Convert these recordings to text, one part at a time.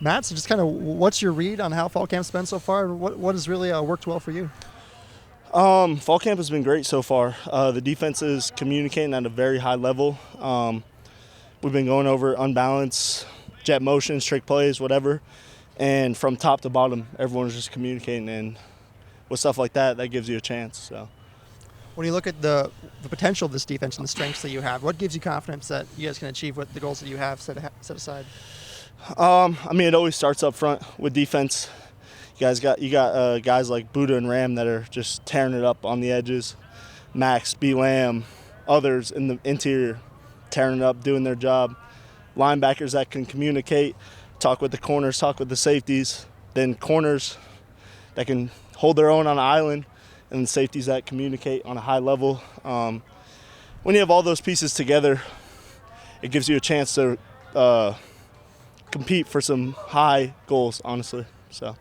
Matt, so just kind of what's your read on how fall camp's been so far? What has really worked well for you? Fall camp has been great so far. The defense is communicating at a very high level. We've been going over unbalance, jet motions, trick plays, whatever. And from top to bottom, everyone's just communicating. And with stuff like that, that gives you a chance. So, when you look at the potential of this defense and the strengths that you have, what gives you confidence that you guys can achieve what the goals that you have set aside? It always starts up front with defense. You got guys like Buddha and Ram that are just tearing it up on the edges. Max, B. Lamb, others in the interior tearing it up, doing their job. Linebackers that can communicate, talk with the corners, talk with the safeties. Then corners that can hold their own on an island, and then safeties that communicate on a high level. When you have all those pieces together, it gives you a chance to compete for some high goals, honestly. So.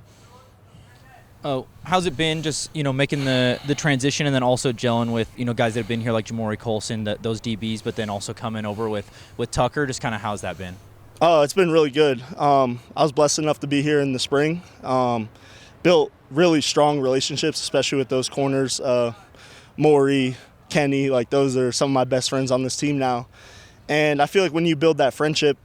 How's it been just, making the transition and then also gelling with, guys that have been here like Jamori Colson, those DBs, but then also coming over with Tucker? Just kind of how's that been? Oh, it's been really good. I was blessed enough to be here in the spring. Built really strong relationships, especially with those corners. Maury, Kenny, those are some of my best friends on this team now. And I feel like when you build that friendship,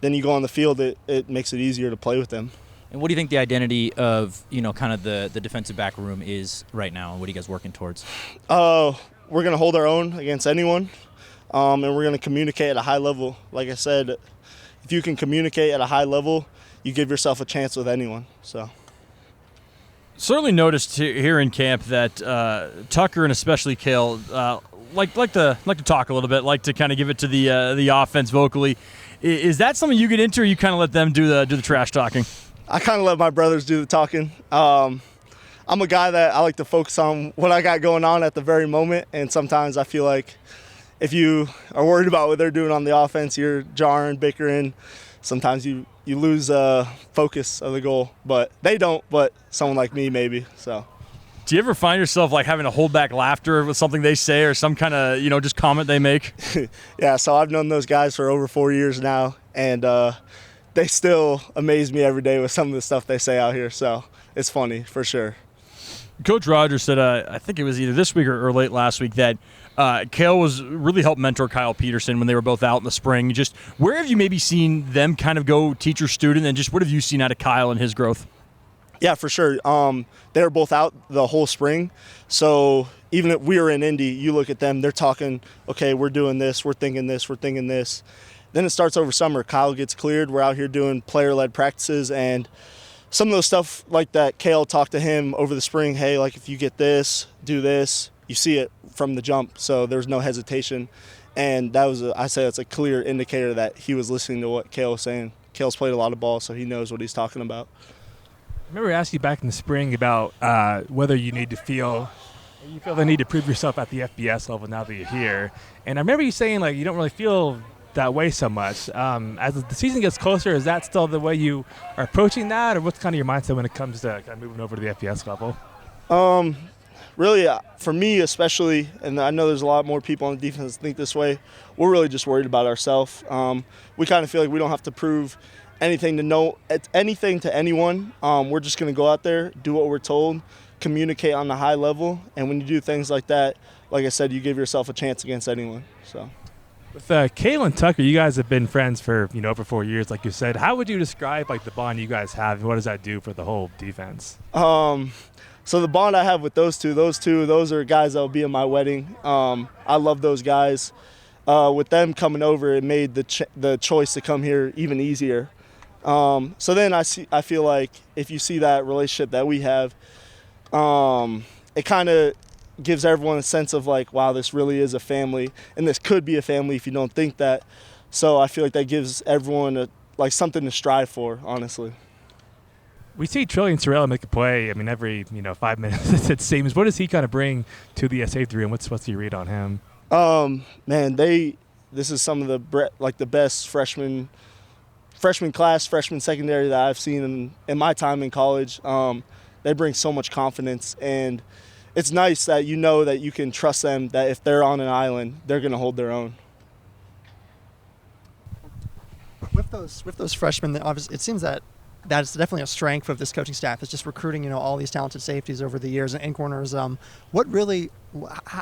then you go on the field, it makes it easier to play with them. And what do you think the identity of, kind of the defensive back room is right now? And what are you guys working towards? We're going to hold our own against anyone, and we're going to communicate at a high level. Like I said, if you can communicate at a high level, you give yourself a chance with anyone. So. Certainly noticed here in camp that Tucker and especially Kale like to talk a little bit, like to kind of give it to the offense vocally. Is that something you get into, or you kind of let them do the trash talking? I kind of let my brothers do the talking. I'm a guy that I like to focus on what I got going on at the very moment, and sometimes I feel like if you are worried about what they're doing on the offense, you're jarring, bickering. Sometimes you lose focus of the goal, but they don't, but someone like me maybe. So. Do you ever find yourself having to hold back laughter with something they say or some kind of, just comment they make? Yeah, so I've known those guys for over 4 years now, and they still amaze me every day with some of the stuff they say out here, so it's funny for sure. Coach Rogers said, I think it was either this week or late last week, that Kale was really helped mentor Kyle Peterson when they were both out in the spring. Just where have you maybe seen them kind of go teacher-student, and just what have you seen out of Kyle and his growth? Yeah, for sure. They were both out the whole spring, so even if we were in Indy, you look at them, they're talking, okay, we're doing this, we're thinking this, we're thinking this. Then it starts over summer. Kyle gets cleared. We're out here doing player-led practices, and some of those stuff like that, Kale talked to him over the spring, hey, if you get this, do this, you see it from the jump, so there's no hesitation. And that was, I say it's a clear indicator that he was listening to what Kale was saying. Kale's played a lot of ball, so he knows what he's talking about. I remember asking you back in the spring about whether you feel the need to prove yourself at the FBS level now that you're here. And I remember you saying, you don't really feel that way so much. As the season gets closer, is that still the way you are approaching that, or what's kind of your mindset when it comes to kind of moving over to the FBS level? Really, for me especially, and I know there's a lot more people on the defense that think this way, we're really just worried about ourselves. We kind of feel like we don't have to prove anything to anyone. We're just going to go out there, do what we're told, communicate on the high level, and when you do things like that, like I said, you give yourself a chance against anyone. So. With Kale and Tucker, you guys have been friends for over 4 years, like you said. How would you describe the bond you guys have, and what does that do for the whole defense? So the bond I have with those are guys that will be in my wedding. I love those guys. With them coming over, it made the choice to come here even easier. So then I feel like if you see that relationship that we have, it kind of gives everyone a sense of wow, this really is a family, and this could be a family if you don't think that. So I feel like that gives everyone something to strive for, honestly. We see Trillian Sorrella make a play, every 5 minutes it seems. What does he kind of bring to the safety room? What's your read on him? Man, this is some of the best freshman class, freshman secondary that I've seen in my time in college. They bring so much confidence, and it's nice that you know that you can trust them, that if they're on an island, they're going to hold their own. With those freshmen, obviously, it seems that that's definitely a strength of this coaching staff, is just recruiting, all these talented safeties over the years and corners. What really,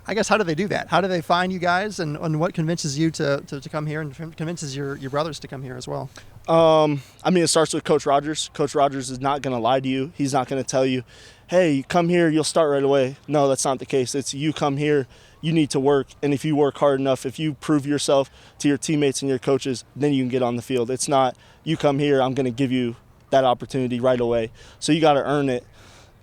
I guess, how do they do that? How do they find you guys, and what convinces you to come here, and convinces your brothers to come here as well? It starts with Coach Rogers. Coach Rogers is not going to lie to you. He's not going to tell you, hey, come here, you'll start right away. No, that's not the case. It's you come here, you need to work, and if you work hard enough, if you prove yourself to your teammates and your coaches, then you can get on the field. It's not, you come here, I'm going to give you that opportunity right away. So you got to earn it.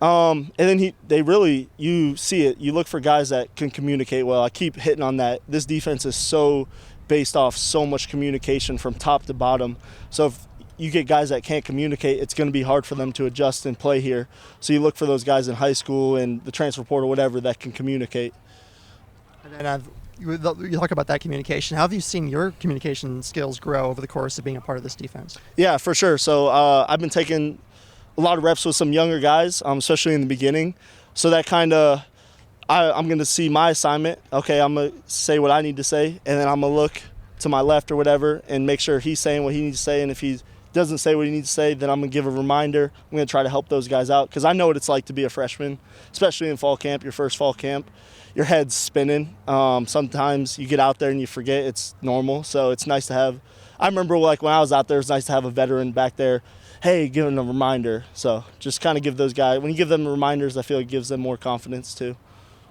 And then you see it. You look for guys that can communicate well. I keep hitting on that. This defense is so based off so much communication from top to bottom. So if you get guys that can't communicate, it's going to be hard for them to adjust and play here. So you look for those guys in high school and the transfer portal, whatever, that can communicate. And then you talk about that communication. How have you seen your communication skills grow over the course of being a part of this defense? Yeah, for sure. So I've been taking a lot of reps with some younger guys, especially in the beginning. So that kind of, I'm going to see my assignment. Okay, I'm going to say what I need to say, and then I'm going to look to my left or whatever and make sure he's saying what he needs to say. And if he doesn't say what he needs to say, then I'm going to give a reminder. I'm going to try to help those guys out because I know what it's like to be a freshman, especially in fall camp, your first fall camp. Your head's spinning. Sometimes you get out there and you forget. It's normal. So it's nice to have. I remember when I was out there, it's nice to have a veteran back there. Hey, giving them a reminder. So just kind of give those guys, when you give them reminders, I feel it gives them more confidence too.